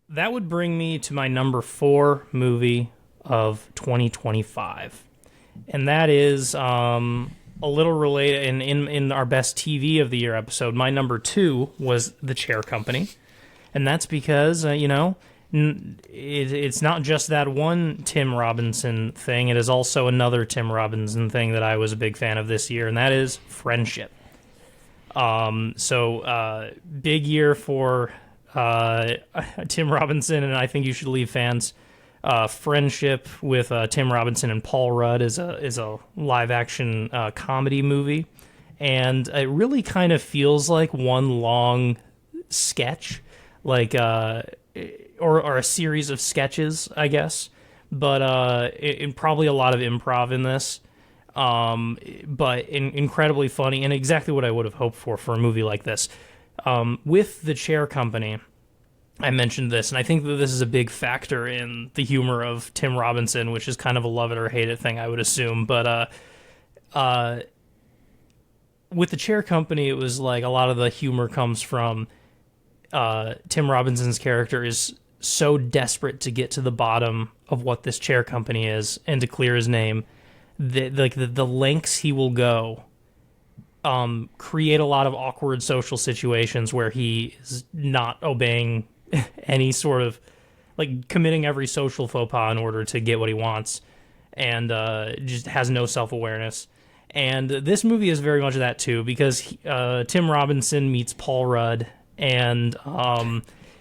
That would bring me to my number 4 movie of 2025. And that is a little related in our best TV of the year episode. My number 2 was The Chair Company. And that's because, it's not just that one Tim Robinson thing. It is also another Tim Robinson thing that I was a big fan of this year, and that is Friendship. Big year for Tim Robinson, and I think you should leave fans. Friendship with Tim Robinson and Paul Rudd is a live action comedy movie, and it really kind of feels like one long sketch, like or a series of sketches, I guess. But probably a lot of improv in this. But incredibly funny and exactly what I would have hoped for a movie like this. With The Chair Company, I mentioned this, and I think that this is a big factor in the humor of Tim Robinson, which is kind of a love it or hate it thing, I would assume. But with The Chair Company, it was like a lot of the humor comes from Tim Robinson's character is so desperate to get to the bottom of what this chair company is and to clear his name, the lengths he will go create a lot of awkward social situations where he is not obeying any sort of, like, committing every social faux pas in order to get what he wants, and just has no self-awareness. And this movie is very much that too, because Tim Robinson meets Paul Rudd, and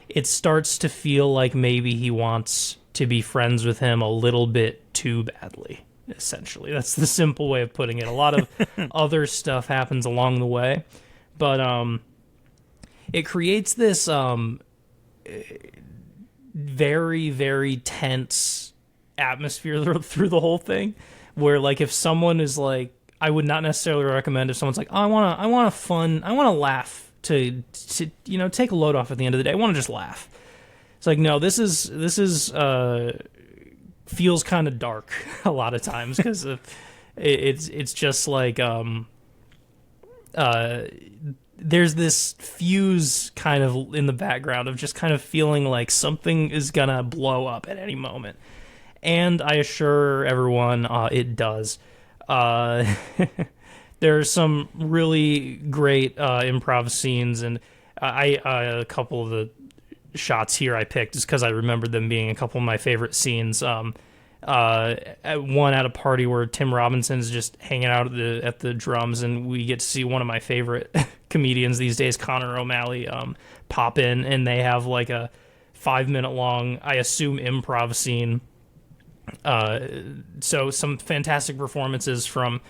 it starts to feel like maybe he wants to be friends with him a little bit too badly. Essentially, that's the simple way of putting it. A lot of other stuff happens along the way, but it creates this very, very tense atmosphere through the whole thing, where, like, if someone is like, I would not necessarily recommend if someone's like, oh, I want to laugh to take a load off at the end of the day. I want to just laugh. It's like, no, this is feels kind of dark a lot of times, because it's just like there's this fuse kind of in the background of just kind of feeling like something is gonna blow up at any moment, and I assure everyone it does. There's some really great improv scenes, and a couple of the shots here I picked just because I remembered them being a couple of my favorite scenes. One at a party where Tim Robinson is just hanging out at the drums, and we get to see one of my favorite comedians these days, Connor O'Malley, pop in, and they have like a 5-minute long, I assume, improv scene. So some fantastic performances from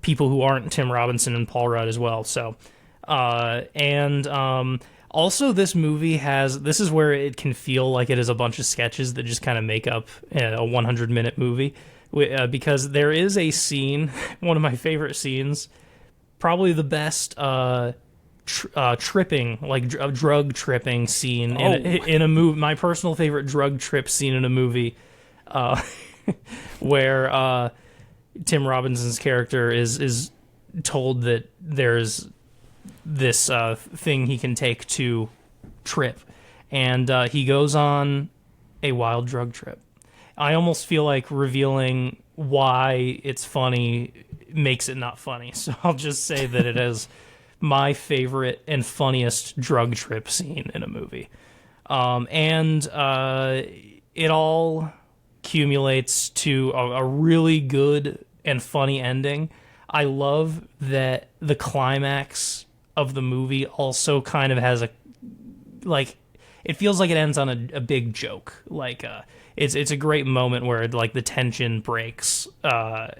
people who aren't Tim Robinson and Paul Rudd as well. So, also, this movie this is where it can feel like it is a bunch of sketches that just kind of make up a 100-minute movie, because there is a scene, one of my favorite scenes, probably the best tripping, like a drug tripping scene in a movie, my personal favorite drug trip scene in a movie, where Tim Robinson's character is told that there's this thing he can take to trip, and he goes on a wild drug trip. I almost feel like revealing why it's funny makes it not funny, so I'll just say that it is my favorite and funniest drug trip scene in a movie. It all accumulates to a really good and funny ending. I love that the climax of the movie also kind of has it feels like it ends on a big joke. Like it's a great moment where like the tension breaks, and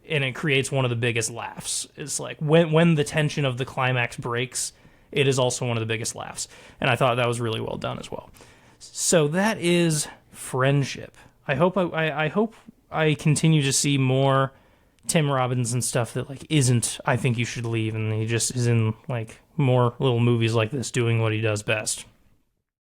it creates one of the biggest laughs. It's like when the tension of the climax breaks, it is also one of the biggest laughs. And I thought that was really well done as well. So that is Friendship. I hope I continue to see more Tim Robinson stuff that like isn't I Think You Should Leave, and he just is in like more little movies like this doing what he does best.